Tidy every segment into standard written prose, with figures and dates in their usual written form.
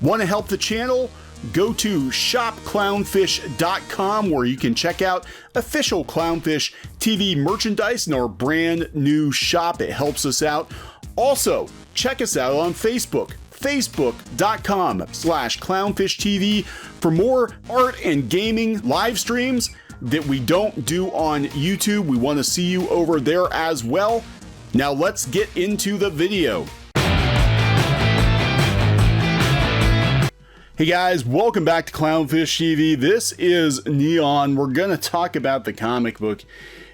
Want to help the channel? Go to shopclownfish.com where you can check out official Clownfish TV merchandise in our brand new shop. It helps us out. Also, check us out on Facebook, facebook.com/clownfishtv for more art and gaming live streams that we don't do on YouTube. We want to see you over there as well. Now let's get into the video. Hey guys, welcome back to Clownfish TV. This is Kneon. We're going to talk about the comic book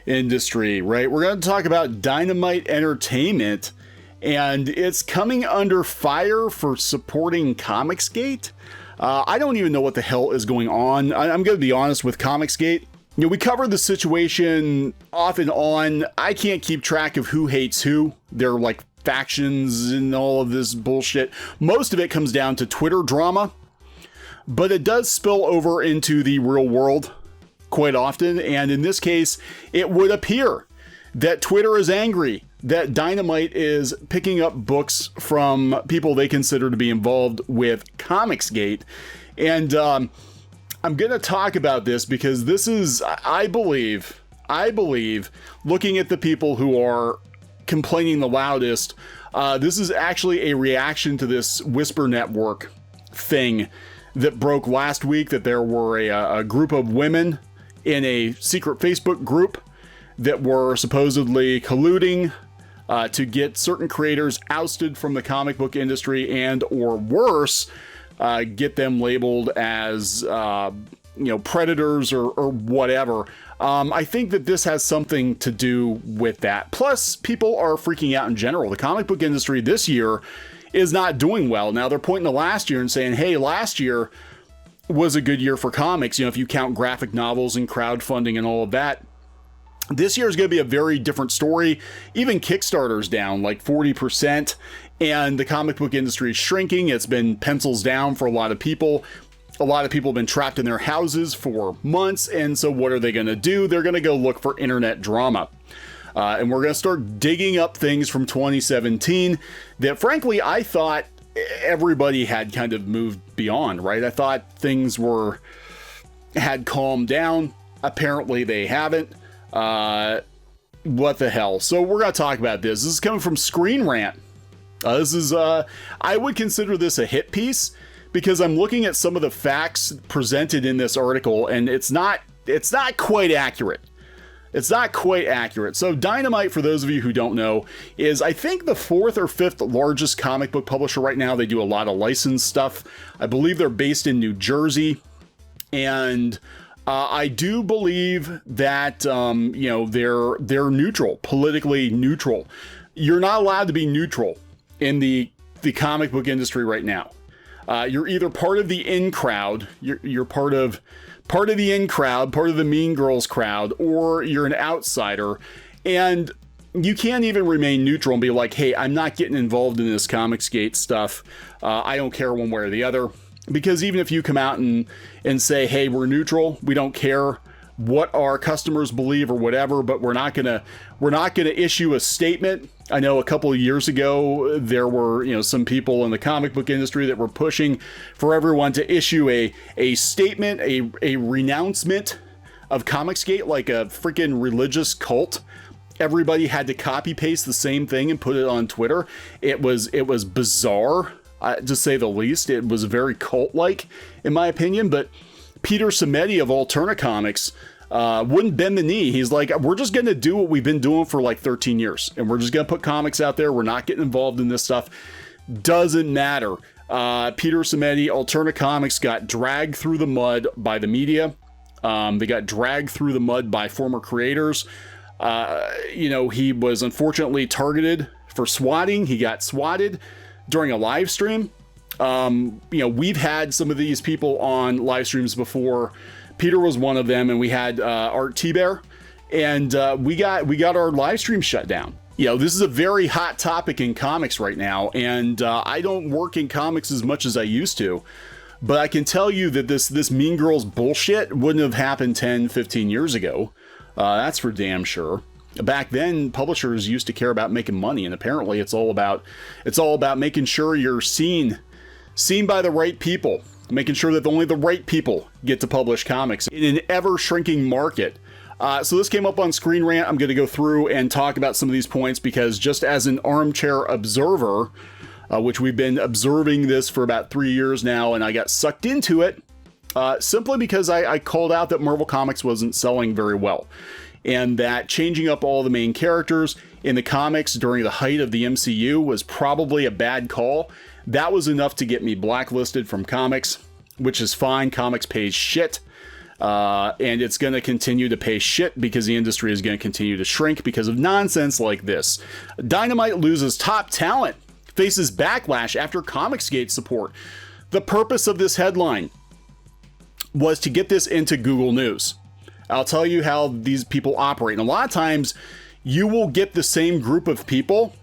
industry, right? We're going to talk about Dynamite Entertainment, and it's coming under fire for supporting Comicsgate. I don't even know what the hell is going on. I'm going to be honest with Comicsgate. You know, we covered the situation off and on. I can't keep track of who hates who. They're like factions and all of this bullshit. Most of it comes down to Twitter drama. But it does spill over into the real world quite often, and in this case, it would appear that Twitter is angry that Dynamite is picking up books from people they consider to be involved with Comicsgate. And I'm going to talk about this because this is, I believe, looking at the people who are complaining the loudest, this is actually a reaction to this Whisper Network thing that broke last week, that there were a group of women in a secret Facebook group that were supposedly colluding to get certain creators ousted from the comic book industry, and or worse, get them labeled as predators or whatever. I think that this has something to do with that. Plus, people are freaking out in general. The comic book industry this year is not doing well. Now they're pointing to last year and saying, hey, last year was a good year for comics. You know, if you count graphic novels and crowdfunding and all of that. This year is going to be a very different story. Even Kickstarter's down like 40%, and the comic book industry is shrinking. It's been pencils down for a lot of people. A lot of people have been trapped in their houses for months, and so what are they going to do? They're going to go look for internet drama. And we're going to start digging up things from 2017 that, frankly, I thought everybody had kind of moved beyond, right? I thought things had calmed down. Apparently, they haven't. What the hell? So we're going to talk about this. This is coming from Screen Rant. I would consider this a hit piece because I'm looking at some of the facts presented in this article, and it's not quite accurate. It's not quite accurate. So Dynamite, for those of you who don't know, is I think the 4th or 5th largest comic book publisher right now. They do a lot of licensed stuff. I believe they're based in New Jersey, and I do believe that they're neutral, politically neutral. You're not allowed to be neutral in the comic book industry right now. You're either part of the in crowd, you're part of the in crowd, part of the Mean Girls crowd, or you're an outsider, and you can't even remain neutral and be like, hey, I'm not getting involved in this Comicsgate stuff. I don't care one way or the other. Because even if you come out and say, hey, we're neutral, we don't care what our customers believe or whatever, but we're not gonna issue a statement. I know a couple of years ago there were some people in the comic book industry that were pushing for everyone to issue a statement, a renouncement of Comicsgate, like a freaking religious cult. Everybody had to copy paste the same thing and put it on Twitter. It was bizarre, to say the least. It was very cult-like, in my opinion. But Peter Samedi of Alterna Comics wouldn't bend the knee. He's like, we're just going to do what we've been doing for like 13 years. And we're just going to put comics out there. We're not getting involved in this stuff. Doesn't matter. Peter Samedi, Alterna Comics got dragged through the mud by the media. They got dragged through the mud by former creators. He was unfortunately targeted for swatting. He got swatted during a live stream. We've had some of these people on live streams before. Peter was one of them, and we had Art T-Bear, and we got our live stream shut down. This is a very hot topic in comics right now, and I don't work in comics as much as I used to, but I can tell you that this Mean Girls bullshit wouldn't have happened 10, 15 years ago. That's for damn sure. Back then, publishers used to care about making money, and apparently it's all about making sure you're seen seen by the right people, making sure that only the right people get to publish comics in an ever-shrinking market. So this came up on Screen Rant. I'm going to go through and talk about some of these points because just as an armchair observer, which we've been observing this for about 3 years now, and I got sucked into it simply because I called out that Marvel Comics wasn't selling very well, and that changing up all the main characters in the comics during the height of the MCU was probably a bad call. That was enough to get me blacklisted from comics, which is fine. Comics pays shit. And it's going to continue to pay shit because the industry is going to continue to shrink because of nonsense like this. Dynamite loses top talent, faces backlash after Comicsgate support. The purpose of this headline was to get this into Google News. I'll tell you how these people operate. And a lot of times you will get the same group of people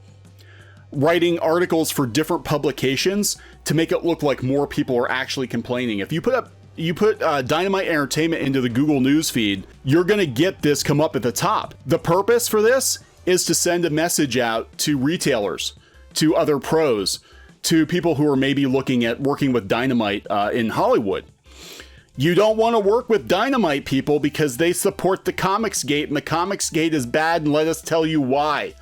writing articles for different publications to make it look like more people are actually complaining. If you put Dynamite Entertainment into the Google News feed, you're going to get this come up at the top. The purpose for this is to send a message out to retailers, to other pros, to people who are maybe looking at working with Dynamite in Hollywood. You don't want to work with Dynamite people because they support the Comicsgate, and the Comicsgate is bad, and let us tell you why,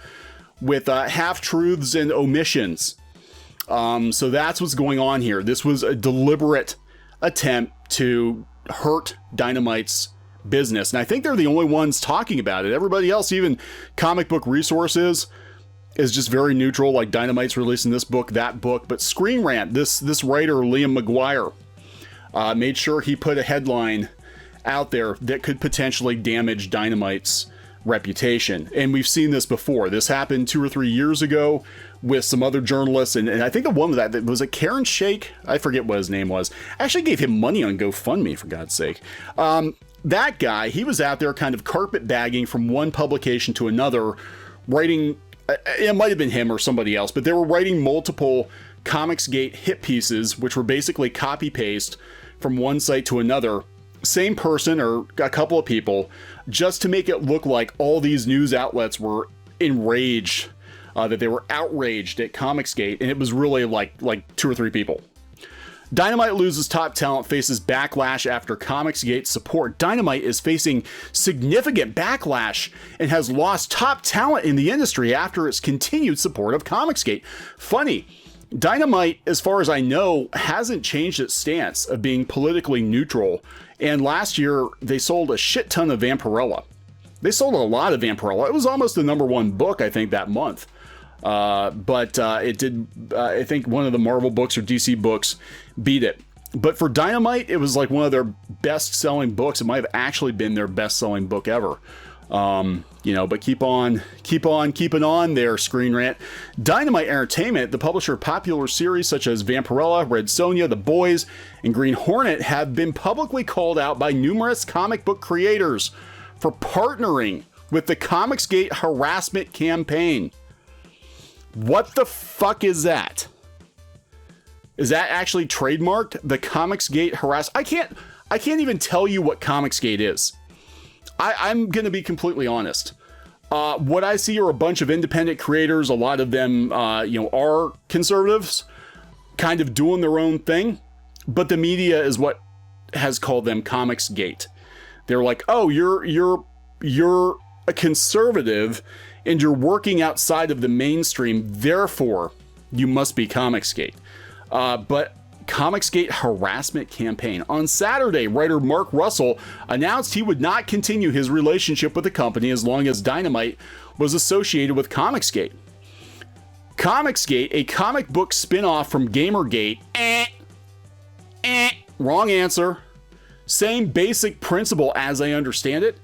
with half-truths and omissions. So that's what's going on here. This was a deliberate attempt to hurt Dynamite's business, and I think they're the only ones talking about it. Everybody else, even Comic Book Resources, is just very neutral, like Dynamite's releasing this book, that book. But Screen Rant, this writer, Liam McGuire, made sure he put a headline out there that could potentially damage Dynamite's reputation. And we've seen this before. This happened 2 or 3 years ago with some other journalists, and I think the one that was a Karen Shake, I forget what his name was. I actually gave him money on GoFundMe, for God's sake. That guy, he was out there kind of carpetbagging from one publication to another, writing, it might have been him or somebody else, but they were writing multiple Comicsgate hit pieces, which were basically copy-paste from one site to another, same person or a couple of people, just to make it look like all these news outlets were enraged, that they were outraged at Comicsgate, and it was really like 2 or 3 people. Dynamite loses top talent, faces backlash after Comicsgate support. Dynamite is facing significant backlash and has lost top talent in the industry after its continued support of Comicsgate. Funny, Dynamite, as far as I know, hasn't changed its stance of being politically neutral. And last year, they sold a shit ton of Vampirella. They sold a lot of Vampirella. It was almost the #1 book, I think, that month. But it did, I think one of the Marvel books or DC books beat it. But for Dynamite, it was like one of their best-selling books. It might have actually been their best-selling book ever. But keep on keeping on there, Screen Rant. Dynamite Entertainment, the publisher of popular series such as Vampirella, Red Sonja, The Boys, and Green Hornet, have been publicly called out by numerous comic book creators for partnering with the Comicsgate harassment campaign. What the fuck is that? Is that actually trademarked? The Comicsgate I can't even tell you what Comicsgate is. I'm going to be completely honest. What I see are a bunch of independent creators. A lot of them, are conservatives, kind of doing their own thing. But the media is what has called them Comicsgate. They're like, oh, you're a conservative and you're working outside of the mainstream. Therefore, you must be Comicsgate. But Comicsgate harassment campaign. On Saturday, writer Mark Russell announced he would not continue his relationship with the company as long as Dynamite was associated with Comicsgate. Comicsgate, a comic book spin-off from Gamergate. Wrong answer. Same basic principle as I understand it,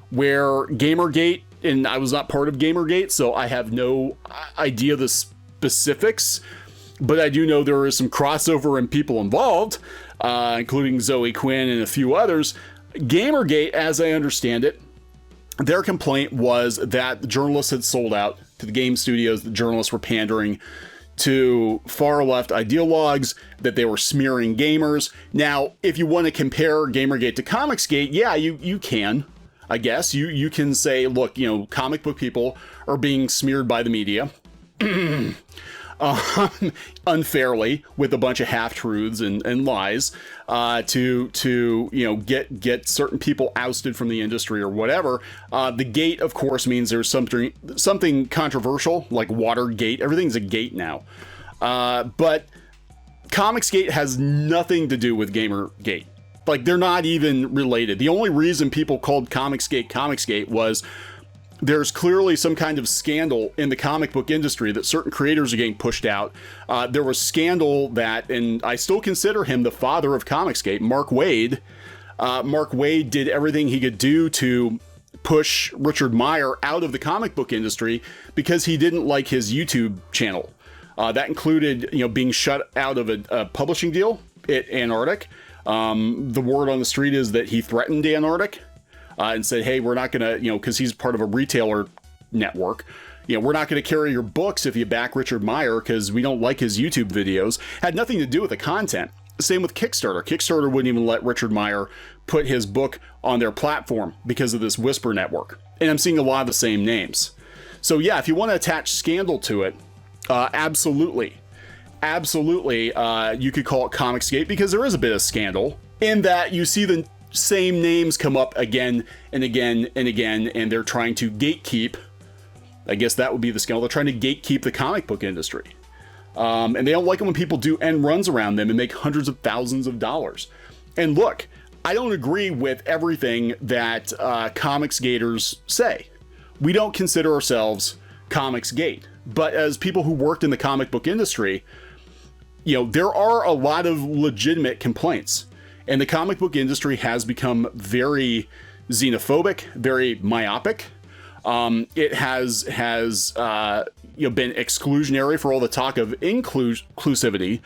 where Gamergate, and I was not part of Gamergate, so I have no idea the specifics. But I do know there is some crossover and people involved, including Zoe Quinn and a few others. Gamergate, as I understand it, their complaint was that the journalists had sold out to the game studios. The journalists were pandering to far-left ideologues, that they were smearing gamers. Now, if you want to compare Gamergate to Comicsgate, yeah, you can. I guess you can say, look, comic book people are being smeared by the media. unfairly with a bunch of half-truths and lies to get certain people ousted from the industry or whatever. The gate, of course, means there's something controversial, like Watergate. Everything's a gate now. But Comicsgate has nothing to do with Gamergate. Like, they're not even related. The only reason people called Comicsgate was there's clearly some kind of scandal in the comic book industry that certain creators are getting pushed out. There was scandal that, and I still consider him the father of Comicsgate, Mark Waid. Mark Waid did everything he could do to push Richard Meyer out of the comic book industry because he didn't like his YouTube channel. That included, being shut out of a publishing deal at Antarctic. The word on the street is that he threatened Antarctic and said, hey, we're not going to, because he's part of a retailer network. We're not going to carry your books if you back Richard Meyer because we don't like his YouTube videos. Had nothing to do with the content. Same with Kickstarter. Kickstarter wouldn't even let Richard Meyer put his book on their platform because of this Whisper network. And I'm seeing a lot of the same names. So yeah, if you want to attach scandal to it, absolutely, you could call it Comicsgate because there is a bit of scandal in that you see the same names come up again and again and again, and they're trying to gatekeep. I guess that would be the scandal. They're trying to gatekeep the comic book industry. And they don't like it when people do end runs around them and make hundreds of thousands of dollars. And look, I don't agree with everything that Comicsgaters say. We don't consider ourselves Comicsgate. But as people who worked in the comic book industry, there are a lot of legitimate complaints. And the comic book industry has become very xenophobic, very myopic. It has been exclusionary for all the talk of inclusivity.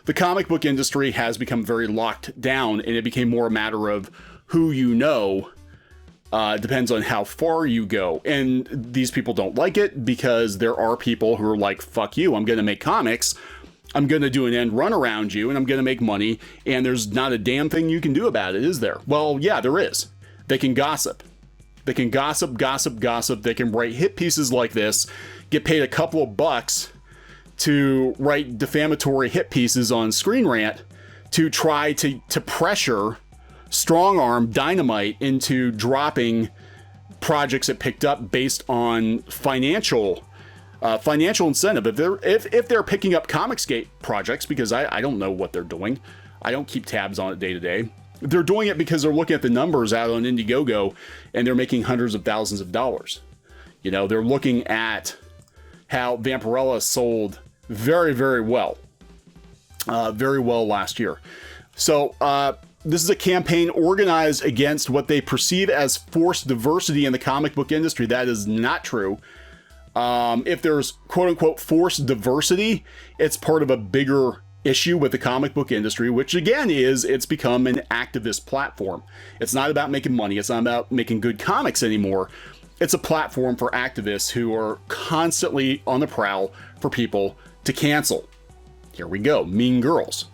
The comic book industry has become very locked down, and it became more a matter of who you know. Depends on how far you go. And these people don't like it because there are people who are like, fuck you, I'm going to make comics. I'm going to do an end run around you and I'm going to make money. And there's not a damn thing you can do about it, is there? Well, yeah, there is. They can gossip. They can gossip. They can write hit pieces like this, get paid a couple of bucks to write defamatory hit pieces on Screen Rant to try to pressure strong arm Dynamite into dropping projects it picked up based on financial incentive. If they're picking up Comicsgate projects, because I don't know what they're doing, I don't keep tabs on it day to day. They're doing it because they're looking at the numbers out on Indiegogo and they're making hundreds of thousands of dollars. They're looking at how Vampirella sold very, very well last year. So this is a campaign organized against what they perceive as forced diversity in the comic book industry. That is not true. If there's quote unquote forced diversity, it's part of a bigger issue with the comic book industry, which again it's become an activist platform. It's not about making money. It's not about making good comics anymore. It's a platform for activists who are constantly on the prowl for people to cancel. Here we go. Mean Girls.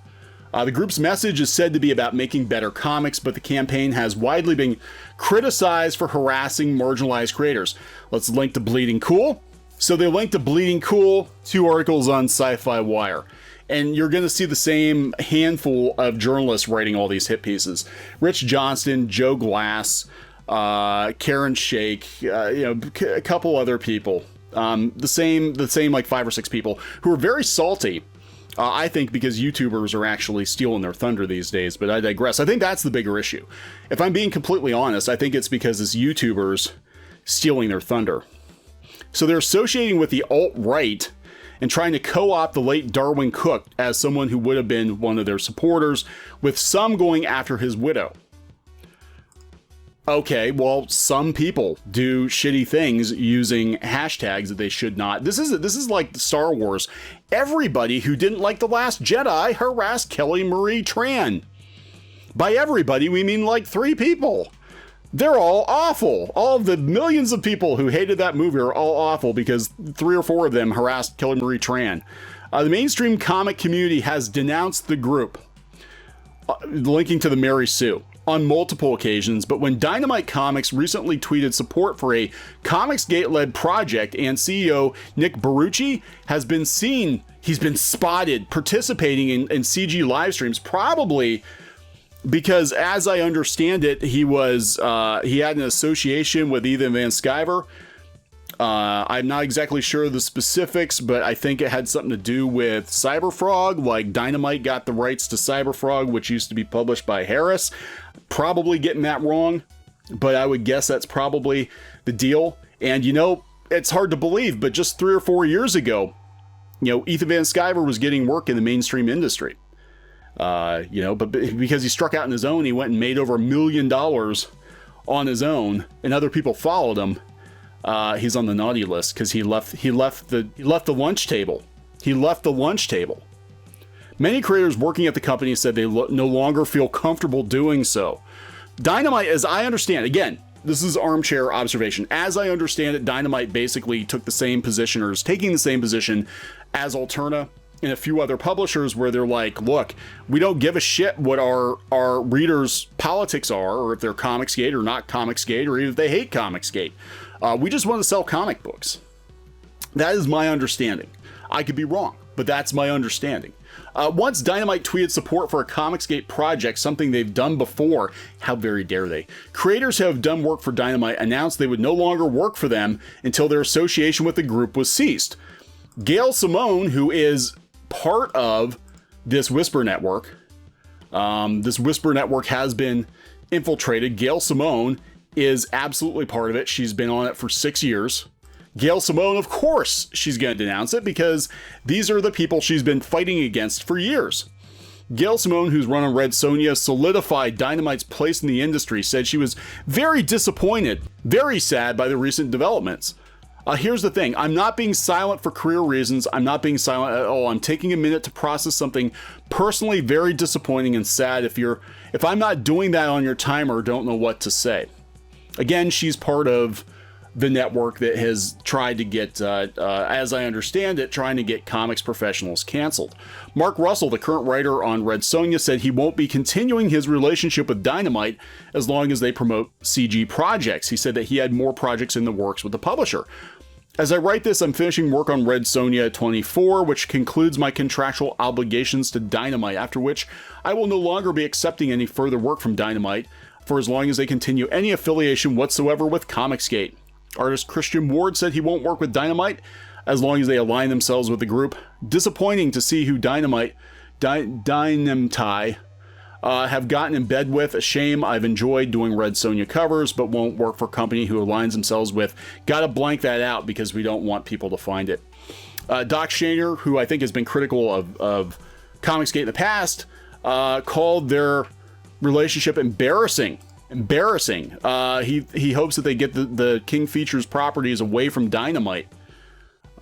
The group's message is said to be about making better comics, but the campaign has widely been criticized for harassing marginalized creators. Let's link to Bleeding Cool. So they linked to Bleeding Cool, 2 articles on Sci-Fi Wire. And you're going to see the same handful of journalists writing all these hit pieces. Rich Johnston, Joe Glass, Karen Shake, a couple other people. The same like 5 or 6 people who are very salty. I think because YouTubers are actually stealing their thunder these days, but I digress. I think that's the bigger issue. If I'm being completely honest, I think it's because it's YouTubers stealing their thunder. So they're associating with the alt-right and trying to co-opt the late Darwin Cook as someone who would have been one of their supporters, with some going after his widow. Okay, well, some people do shitty things using hashtags that they should not. This is like Star Wars. Everybody who didn't like The Last Jedi harassed Kelly Marie Tran. By everybody, we mean like 3 people. They're all awful. All of the millions of people who hated that movie are all awful because 3 or 4 of them harassed Kelly Marie Tran. The mainstream comic community has denounced the group, linking to the Mary Sue. on multiple occasions, but when Dynamite Comics recently tweeted support for a Comicsgate-led project and CEO Nick Barucci has been seen, he's been spotted participating in CG live streams, probably because, as I understand it, he had an association with Ethan Van Sciver. I'm not exactly sure of the specifics, but I think it had something to do with Cyberfrog, like Dynamite got the rights to Cyberfrog, which used to be published by Harris. Probably getting that wrong, but I would guess that's probably the deal. And, you know, it's hard to believe, but just 3 or 4 years ago, you know, Ethan Van Sciver was getting work in the mainstream industry. You know, but because he struck out on his own, he went and made over $1 million on his own, and other people followed him. He's on the naughty list because he left the lunch table. He left the lunch table. Many creators working at the company said they no longer feel comfortable doing so. Dynamite, as I understand, again, this is armchair observation. As I understand it, Dynamite basically took the same position, or is taking the same position as Alterna and a few other publishers, where they're like, look, we don't give a shit what our readers' politics are, or if they're Comicsgate or not Comicsgate, or even if they hate Comicsgate. We just want to sell comic books. That is my understanding. I could be wrong, but that's my understanding. Once Dynamite tweeted support for a Comicsgate project, something they've done before, how very dare they? Creators who have done work for Dynamite announced they would no longer work for them until their association with the group was ceased. Gail Simone, who is part of this Whisper Network, this Whisper Network has been infiltrated. Gail Simone is absolutely part of it. She's been on it for 6 years. Gail Simone, of course, she's going to denounce it because these are the people she's been fighting against for years. Gail Simone, who's run on Red Sonja, solidified Dynamite's place in the industry, said she was very disappointed, very sad by the recent developments. Here's the thing. I'm not being silent for career reasons. I'm not being silent at all. I'm taking a minute to process something personally very disappointing and sad. If I'm not doing that on your timer, don't know what to say. Again, she's part of the network that has tried to get, as I understand it, trying to get comics professionals canceled. Mark Russell, the current writer on Red Sonja, said he won't be continuing his relationship with Dynamite as long as they promote CG projects. He said that he had more projects in the works with the publisher. As I write this, I'm finishing work on Red Sonja 24, which concludes my contractual obligations to Dynamite, after which I will no longer be accepting any further work from Dynamite for as long as they continue any affiliation whatsoever with Comicsgate. Artist Christian Ward said he won't work with Dynamite as long as they align themselves with the group. Disappointing to see who Dynamite have gotten in bed with. A shame. I've enjoyed doing Red Sonja covers, but won't work for a company who aligns themselves with. Gotta blank that out because we don't want people to find it. Doc Shaner, who I think has been critical of Comicsgate in the past, called their relationship embarrassing. He hopes that they get the King Features properties away from Dynamite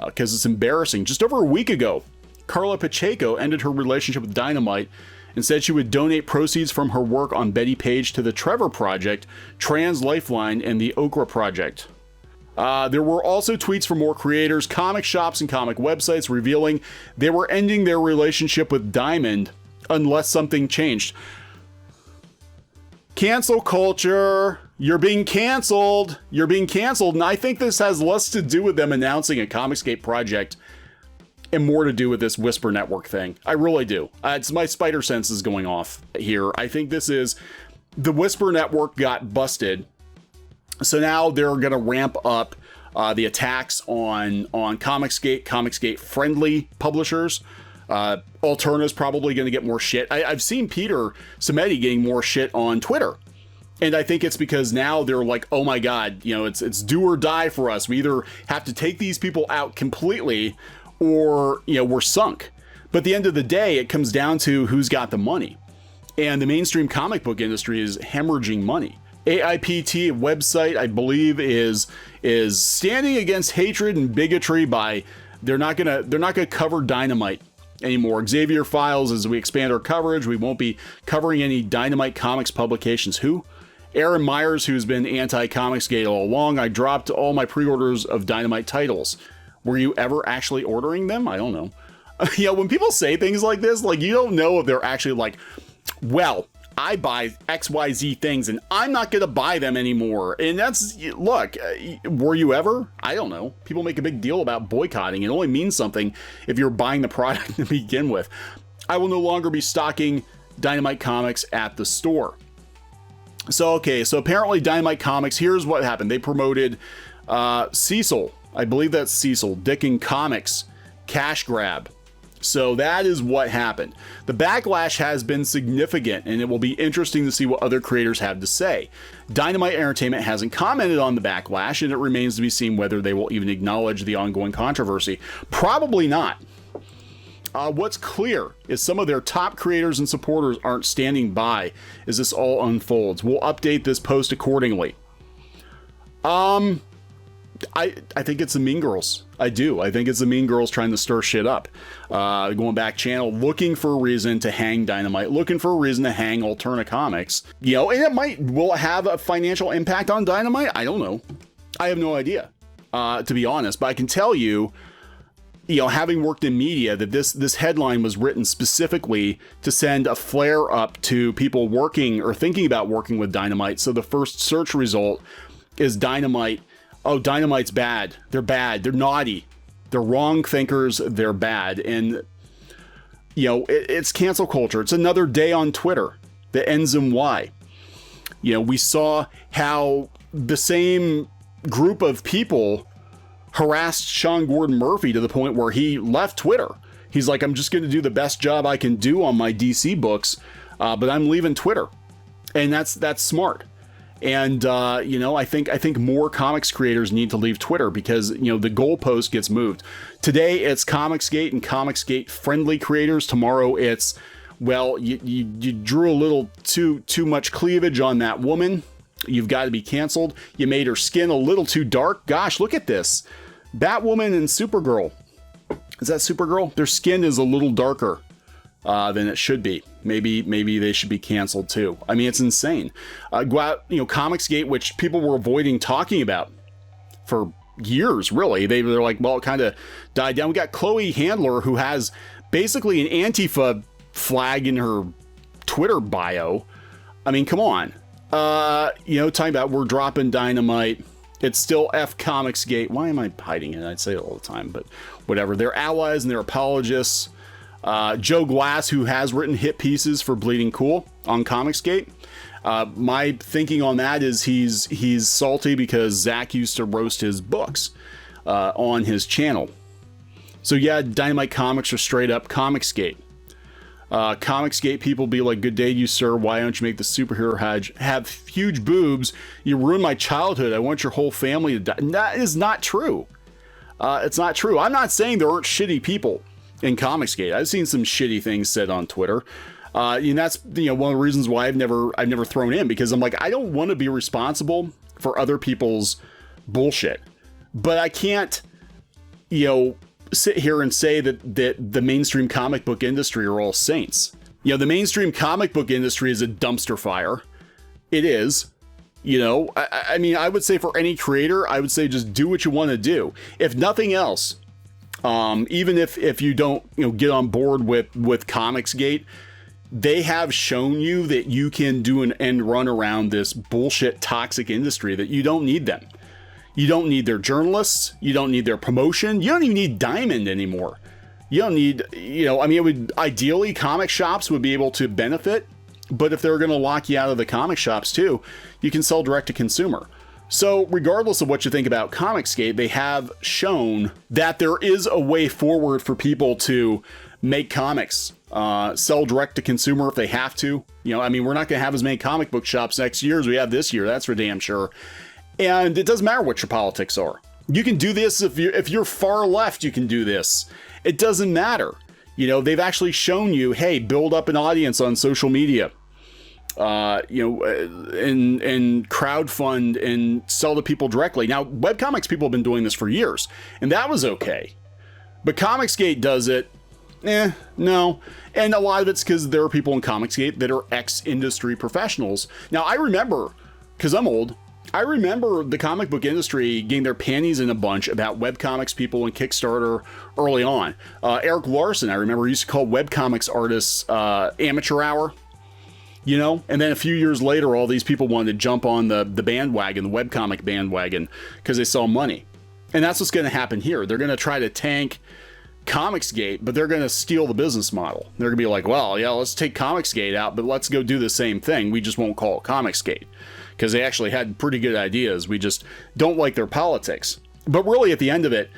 because it's embarrassing. Just over a week ago, Carla Pacheco ended her relationship with Dynamite and said she would donate proceeds from her work on Betty Page to the Trevor Project, Trans Lifeline, and the Okra Project. There were also tweets from more creators, comic shops, and comic websites revealing they were ending their relationship with Diamond unless something changed. Cancel culture. You're being canceled. You're being canceled. And I think this has less to do with them announcing a Comicsgate project and more to do with this Whisper Network thing. I really do. It's my spider sense is going off here. I think this is the Whisper Network got busted. So now they're going to ramp up the attacks on Comicsgate, Comicsgate friendly publishers. Alterna's probably going to get more shit. I've seen Peter Samedi getting more shit on Twitter. And I think it's because now they're like, oh my God, you know, it's do or die for us. We either have to take these people out completely or, you know, we're sunk. But at the end of the day, it comes down to who's got the money. And the mainstream comic book industry is hemorrhaging money. AIPT website, I believe, is standing against hatred and bigotry by they're not gonna cover Dynamite anymore. Xavier Files, as we expand our coverage, we won't be covering any Dynamite Comics publications. Who? Aaron Myers, who's been anti-Comicsgate all along. I dropped all my pre-orders of Dynamite titles. Were you ever actually ordering them? I don't know. Yeah, when people say things like this, like, you don't know if they're actually like, well, I buy XYZ things and I'm not going to buy them anymore. And that's, look, were you ever? I don't know. People make a big deal about boycotting. It only means something if you're buying the product to begin with. I will no longer be stocking Dynamite comics at the store. So, okay, so apparently Dynamite Comics, here's what happened. They promoted Cecil. I believe that's Cecil. Dick and Comics cash grab. So that is what happened. The backlash has been significant, and it will be interesting to see what other creators have to say. Dynamite Entertainment hasn't commented on the backlash, and it remains to be seen whether they will even acknowledge the ongoing controversy. Probably not. What's clear is some of their top creators and supporters aren't standing by as this all unfolds. We'll update this post accordingly. I think it's the Mean Girls. I do. I think it's the Mean Girls trying to stir shit up. Going back channel, looking for a reason to hang Dynamite, looking for a reason to hang Alterna Comics. You know, and will it have a financial impact on Dynamite? I don't know. I have no idea, to be honest. But I can tell you, having worked in media, that this headline was written specifically to send a flare up to people working or thinking about working with Dynamite. So the first search result is Dynamite. Oh, Dynamite's bad. They're bad. They're naughty. They're wrong thinkers. They're bad. And, it's cancel culture. It's another day on Twitter that ends in Y. We saw how the same group of people harassed Sean Gordon Murphy to the point where he left Twitter. He's like, I'm just going to do the best job I can do on my DC books, but I'm leaving Twitter. And that's smart. And, I think more comics creators need to leave Twitter because, the goalpost gets moved. Today, it's Comicsgate and Comicsgate friendly creators. Tomorrow, it's, well, you drew a little too much cleavage on that woman. You've got to be canceled. You made her skin a little too dark. Gosh, look at this. Batwoman and Supergirl. Is that Supergirl? Their skin is a little darker than it should be. Maybe they should be canceled too. I mean, it's insane. Go out, Comicsgate, which people were avoiding talking about for years, really. They're like, well, it kind of died down. We got Chloe Handler, who has basically an Antifa flag in her Twitter bio. I mean, come on. Talking about we're dropping Dynamite. It's still F Comicsgate. Why am I hiding it? I'd say it all the time, but whatever. They're allies and they're apologists. Joe Glass, who has written hit pieces for Bleeding Cool on Comicsgate. My thinking on that is he's salty because Zach used to roast his books on his channel. So yeah, Dynamite Comics are straight up Comicsgate. Comicsgate people be like, good day to you, sir. Why don't you make the superhero have huge boobs? You ruined my childhood. I want your whole family to die. And that is not true. It's not true. I'm not saying there aren't shitty people in Comicsgate. I've seen some shitty things said on Twitter. And that's, one of the reasons why I've never thrown in, because I'm like, I don't want to be responsible for other people's bullshit. But I can't, sit here and say that the mainstream comic book industry are all saints. The mainstream comic book industry is a dumpster fire. It is. I mean, I would say for any creator, I would say just do what you want to do. If nothing else, even if you don't get on board with Comicsgate, they have shown you that you can do an end run around this bullshit toxic industry, that you don't need them. You don't need their journalists. You don't need their promotion. You don't even need Diamond anymore. You don't need, ideally comic shops would be able to benefit, but if they're going to lock you out of the comic shops too, you can sell direct to consumer. So regardless of what you think about Comicsgate, they have shown that there is a way forward for people to make comics, sell direct to consumer if they have to. We're not going to have as many comic book shops next year as we have this year. That's for damn sure. And it doesn't matter what your politics are. You can do this if you're far left, you can do this. It doesn't matter. They've actually shown you, hey, build up an audience on social media. And crowdfund and sell to people directly. Now, webcomics people have been doing this for years, and that was okay. But Comicsgate does it, no. And a lot of it's because there are people in Comicsgate that are ex-industry professionals. Now, I remember, because I'm old, I remember the comic book industry getting their panties in a bunch about webcomics people and Kickstarter early on. Eric Larson, I remember, used to call webcomics artists amateur hour. you know? And then a few years later, all these people wanted to jump on the bandwagon, the webcomic bandwagon, because they saw money. And that's what's going to happen here. They're going to try to tank Comicsgate, but they're going to steal the business model. They're going to be like, well, yeah, let's take Comicsgate out, but let's go do the same thing. We just won't call it Comicsgate, because they actually had pretty good ideas. We just don't like their politics. But really, at the end of it,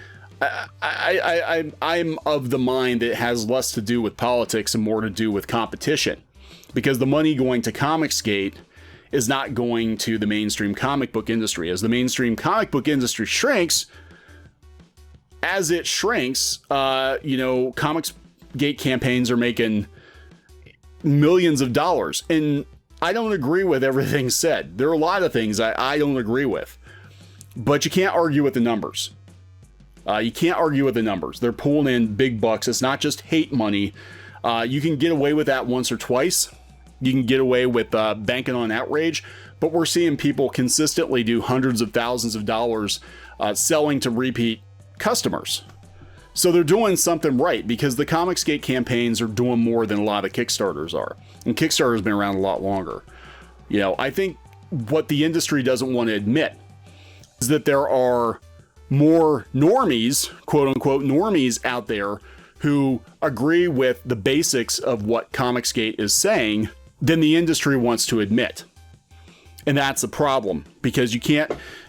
I'm of the mind that it has less to do with politics and more to do with competition, because the money going to Comicsgate is not going to the mainstream comic book industry. As the mainstream comic book industry shrinks, you know, Comicsgate campaigns are making millions of dollars. And I don't agree with everything said. There are a lot of things I don't agree with. But you can't argue with the numbers. You can't argue with the numbers. They're pulling in big bucks. It's not just hate money. You can get away with that once or twice. You can get away with banking on outrage. But we're seeing people consistently do hundreds of thousands of dollars selling to repeat customers. So they're doing something right, because the Comicsgate campaigns are doing more than a lot of Kickstarters are. And Kickstarter's been around a lot longer. You know, I think what the industry doesn't want to admit is that there are more normies, quote unquote normies, out there who agree with the basics of what Comicsgate is saying than the industry wants to admit. And that's a problem, because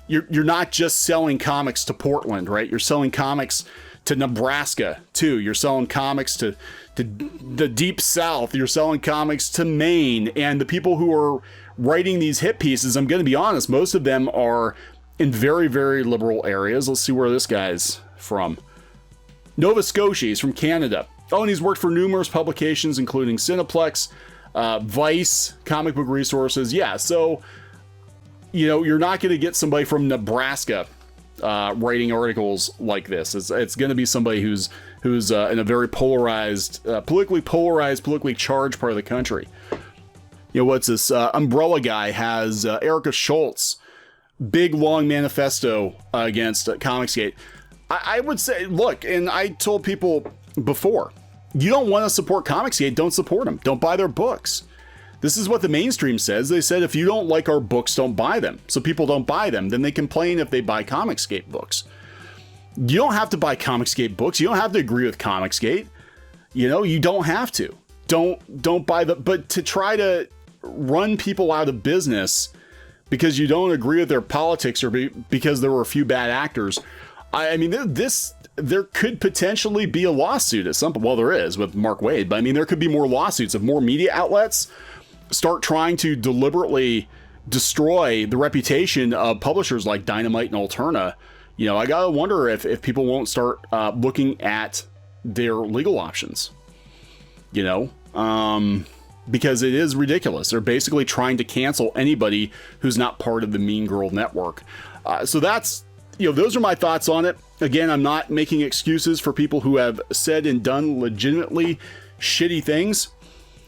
you're not just selling comics to Portland, right? You're selling comics to Nebraska too. You're selling comics to the deep South. You're selling comics to Maine. And the people who are writing these hit pieces, I'm going to be honest, most of them are in very, very liberal areas. Let's see where this guy's from. Nova Scotia. He's from Canada. Oh, and he's worked for numerous publications, including Cineplex, Vice, Comic Book Resources. Yeah, so, you know, you're not going to get somebody from Nebraska writing articles like this. It's going to be somebody who's in a very polarized, politically charged part of the country. You know, what's this? Umbrella guy has Erica Schultz, big long manifesto against Comicsgate. I would say, look, and I told people before, you don't want to support Comicsgate, don't support them. Don't buy their books. This is what the mainstream says. They said, if you don't like our books, don't buy them. So people don't buy them. Then they complain if they buy Comicsgate books. You don't have to buy Comicsgate books. You don't have to agree with Comicsgate. You know, you don't have to. Don't buy the, but to try to run people out of business because you don't agree with their politics or because there were a few bad actors. I mean, there could potentially be a lawsuit at some point. Well, there is with Mark Waid, but I mean, there could be more lawsuits if more media outlets start trying to deliberately destroy the reputation of publishers like Dynamite and Alterna. You know, I gotta wonder if people won't start looking at their legal options, you know, because it is ridiculous. They're basically trying to cancel anybody who's not part of the Mean Girl network. So that's, you know, those are my thoughts on it. Again, I'm not making excuses for people who have said and done legitimately shitty things,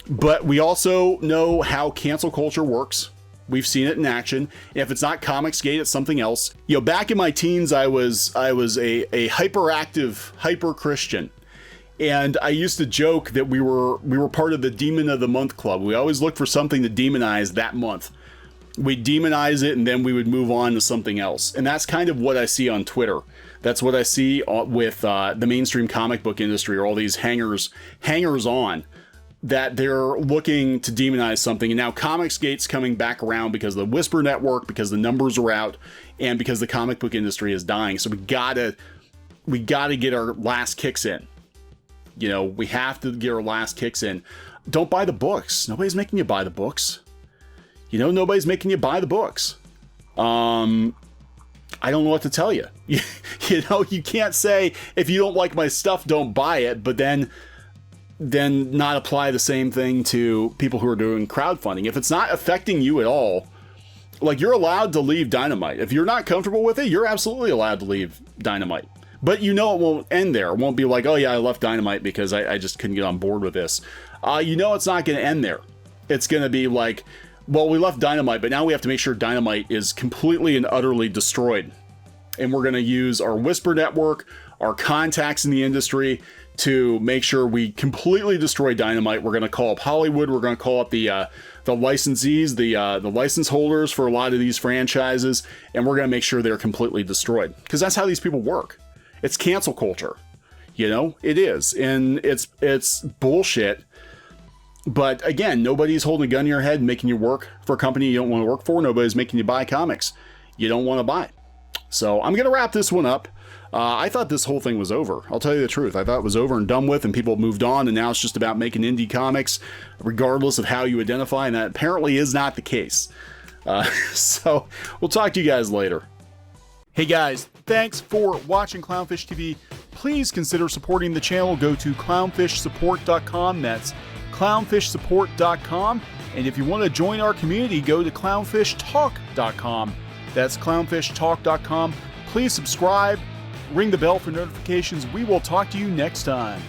but we also know how cancel culture works. We've seen it in action. If it's not Comicsgate, it's something else. You know, back in my teens, I was a hyperactive, hyper Christian. And I used to joke that we were part of the Demon of the Month Club. We always looked for something to demonize that month. We'd demonize it and then we would move on to something else. And that's kind of what I see on Twitter. That's what I see with the mainstream comic book industry, or all these hangers on, that they're looking to demonize something. And now Comicsgate's coming back around because of the Whisper Network, because the numbers are out, and because the comic book industry is dying. So we gotta get our last kicks in. You know, we have to get our last kicks in. Don't buy the books. Nobody's making you buy the books. You know, nobody's making you buy the books. I don't know what to tell you. You know, you can't say, if you don't like my stuff, don't buy it, but then not apply the same thing to people who are doing crowdfunding. If it's not affecting you at all, like, you're allowed to leave Dynamite. If you're not comfortable with it, you're absolutely allowed to leave Dynamite. But you know it won't end there. It won't be like, oh yeah, I left Dynamite because I just couldn't get on board with this. You know it's not going to end there. It's going to be like, well, we left Dynamite, but now we have to make sure Dynamite is completely and utterly destroyed. And we're going to use our Whisper Network, our contacts in the industry, to make sure we completely destroy Dynamite. We're going to call up Hollywood. We're going to call up the licensees, the license holders for a lot of these franchises, and we're going to make sure they're completely destroyed. Because that's how these people work. It's cancel culture. You know, it is. And it's bullshit. But again, nobody's holding a gun to your head and making you work for a company you don't want to work for. Nobody's making you buy comics you don't want to buy. So I'm going to wrap this one up. I thought this whole thing was over. I'll tell you the truth. I thought it was over and done with, and people moved on, and now it's just about making indie comics, regardless of how you identify, and that apparently is not the case. So we'll talk to you guys later. Hey guys, thanks for watching Clownfish TV. Please consider supporting the channel. Go to clownfishsupport.com. That's clownfishsupport.com. And if you want to join our community, go to clownfishtalk.com. That's clownfishtalk.com. Please subscribe, ring the bell for notifications. We will talk to you next time.